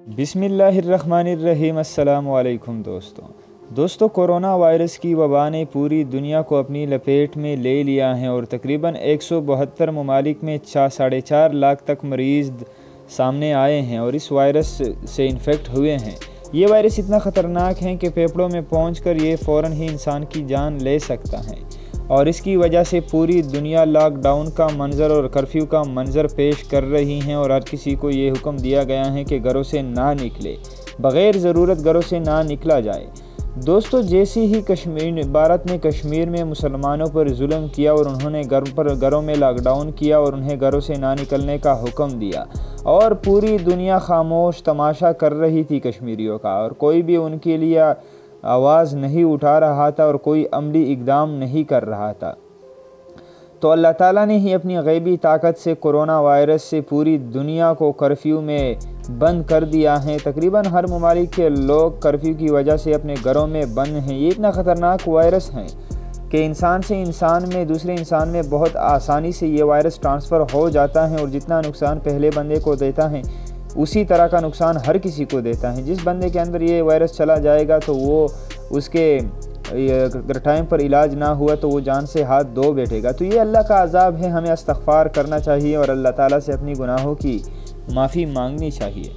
بسم اللہ الرحمن الرحیم۔ السلام علیکم دوستو، کورونا وائرس کی وبا نے پوری دنیا کو اپنی لپیٹ میں لے لیا ہے اور تقریباً 172 ممالک میں 4.5 لاکھ تک مریض سامنے آئے ہیں اور اس وائرس سے انفیکٹ ہوئے ہیں۔ یہ وائرس اتنا خطرناک ہے کہ پھیپھڑوں میں پہنچ کر یہ فوراً ہی انسان کی جان لے سکتا ہے، اور اس کی وجہ سے پوری دنیا لاک ڈاؤن کا منظر اور کرفیو کا منظر پیش کر رہی ہیں، اور ہر کسی کو یہ حکم دیا گیا ہے کہ گھروں سے نہ نکلے، بغیر ضرورت گھروں سے نہ نکلا جائے۔ دوستو، جیسے ہی بھارت نے کشمیر میں مسلمانوں پر ظلم کیا اور انہوں نے گھروں میں لاک ڈاؤن کیا اور انہیں گھروں سے نہ نکلنے کا حکم دیا، اور پوری دنیا خاموش تماشا کر رہی تھی کشمیریوں کا، اور کوئی بھی ان کے لیے آواز نہیں اٹھا رہا تھا اور کوئی عملی اقدام نہیں کر رہا تھا، تو اللہ تعالیٰ نے ہی اپنی غیبی طاقت سے کورونا وائرس سے پوری دنیا کو کرفیو میں بند کر دیا ہے۔ تقریباً ہر ممالک کے لوگ کرفیو کی وجہ سے اپنے گھروں میں بند ہیں۔ یہ اتنا خطرناک وائرس ہے کہ انسان سے انسان میں، دوسرے انسان میں بہت آسانی سے یہ وائرس ٹرانسفر ہو جاتا ہے، اور جتنا نقصان پہلے بندے کو دیتا ہے اسی طرح کا نقصان ہر کسی کو دیتا ہے۔ جس بندے کے اندر یہ وائرس چلا جائے گا تو وہ اس کے اگر ٹائم پر علاج نہ ہوا تو وہ جان سے ہاتھ دھو بیٹھے گا۔ تو یہ اللہ کا عذاب ہے، ہمیں استغفار کرنا چاہیے اور اللہ تعالیٰ سے اپنی گناہوں کی معافی مانگنی چاہیے۔